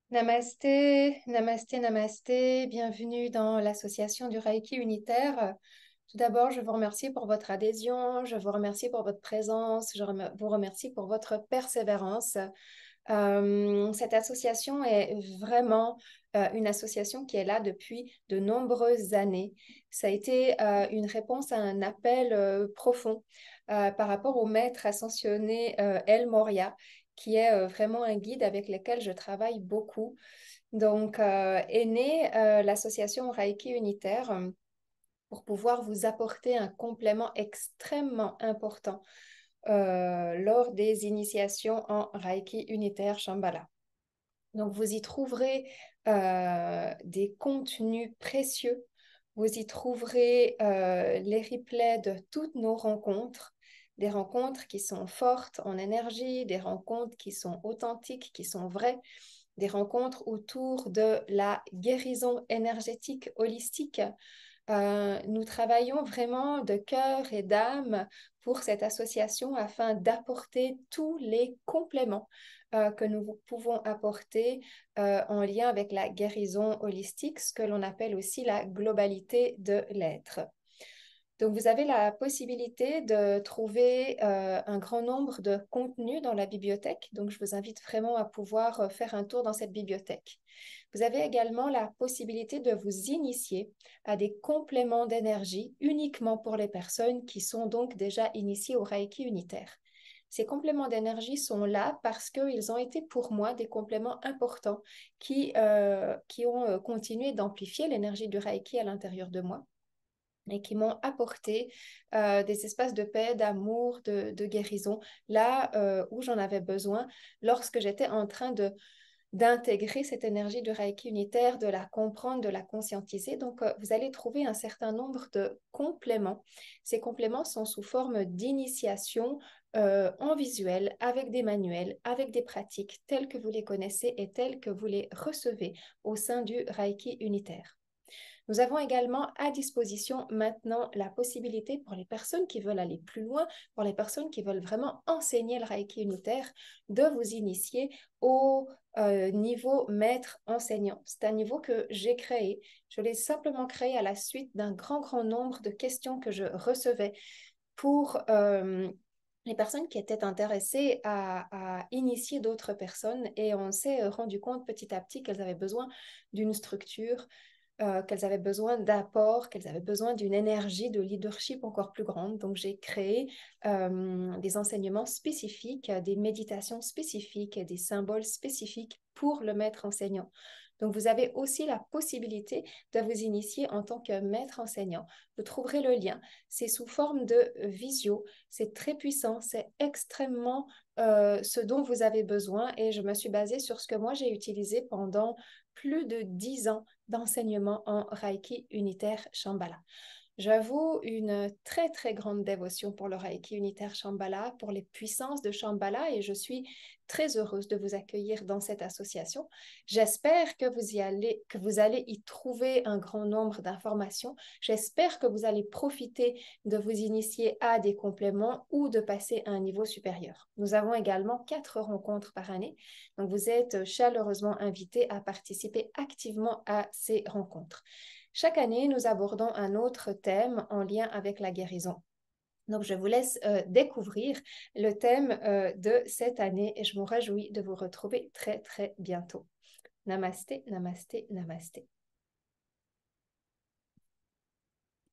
Namasté, namasté, namasté. Bienvenue dans l'association du Reiki unitaire. Tout d'abord, je vous remercie pour votre adhésion, je vous remercie pour votre présence, vous remercie pour votre persévérance. Cette association est vraiment une association qui est là depuis de nombreuses années. Ça a été une réponse à un appel profond par rapport au maître ascensionné El Moria, qui est vraiment un guide avec lequel je travaille beaucoup. Donc, est née l'association Reiki Unitaire pour pouvoir vous apporter un complément extrêmement important lors des initiations en Reiki Unitaire Shambhala. Donc, vous y trouverez des contenus précieux. Vous y trouverez les replays de toutes nos rencontres, des rencontres qui sont fortes en énergie, des rencontres qui sont authentiques, qui sont vraies, des rencontres autour de la guérison énergétique holistique. Nous travaillons vraiment de cœur et d'âme pour cette association afin d'apporter tous les compléments que nous pouvons apporter en lien avec la guérison holistique, ce que l'on appelle aussi la globalité de l'être. Donc, vous avez la possibilité de trouver un grand nombre de contenus dans la bibliothèque. Donc, je vous invite vraiment à pouvoir faire un tour dans cette bibliothèque. Vous avez également la possibilité de vous initier à des compléments d'énergie uniquement pour les personnes qui sont donc déjà initiées au Reiki unitaire. Ces compléments d'énergie sont là parce qu'ils ont été pour moi des compléments importants qui ont continué d'amplifier l'énergie du Reiki à l'intérieur de moi et qui m'ont apporté des espaces de paix, d'amour, de guérison, là où j'en avais besoin lorsque j'étais en train d'intégrer cette énergie du Reiki unitaire, de la comprendre, de la conscientiser. Donc, vous allez trouver un certain nombre de compléments. Ces compléments sont sous forme d'initiation en visuel, avec des manuels, avec des pratiques telles que vous les connaissez et telles que vous les recevez au sein du Reiki unitaire. Nous avons également à disposition maintenant la possibilité pour les personnes qui veulent aller plus loin, pour les personnes qui veulent vraiment enseigner le Reiki unitaire, de vous initier au niveau maître enseignant. C'est un niveau que j'ai créé. Je l'ai simplement créé à la suite d'un grand nombre de questions que je recevais pour les personnes qui étaient intéressées à initier d'autres personnes, et on s'est rendu compte petit à petit qu'elles avaient besoin d'une structure, qu'elles avaient besoin d'apport, qu'elles avaient besoin d'une énergie de leadership encore plus grande. Donc, j'ai créé des enseignements spécifiques, des méditations spécifiques, des symboles spécifiques pour le maître enseignant. Donc, vous avez aussi la possibilité de vous initier en tant que maître enseignant. Vous trouverez le lien. C'est sous forme de visio. C'est très puissant. C'est extrêmement ce dont vous avez besoin. Et je me suis basée sur ce que moi, j'ai utilisé pendant plus de 10 ans d'enseignement en Reiki unitaire Shambhala. J'avoue une très grande dévotion pour le Reiki unitaire Shambhala, pour les puissances de Shambhala, et je suis très heureuse de vous accueillir dans cette association. J'espère que vous allez y trouver un grand nombre d'informations. J'espère que vous allez profiter de vous initier à des compléments ou de passer à un niveau supérieur. Nous avons également 4 rencontres par année, donc vous êtes chaleureusement invités à participer activement à ces rencontres. Chaque année, nous abordons un autre thème en lien avec la guérison. Donc, je vous laisse découvrir le thème de cette année et je me réjouis de vous retrouver très bientôt. Namasté, namasté, namasté.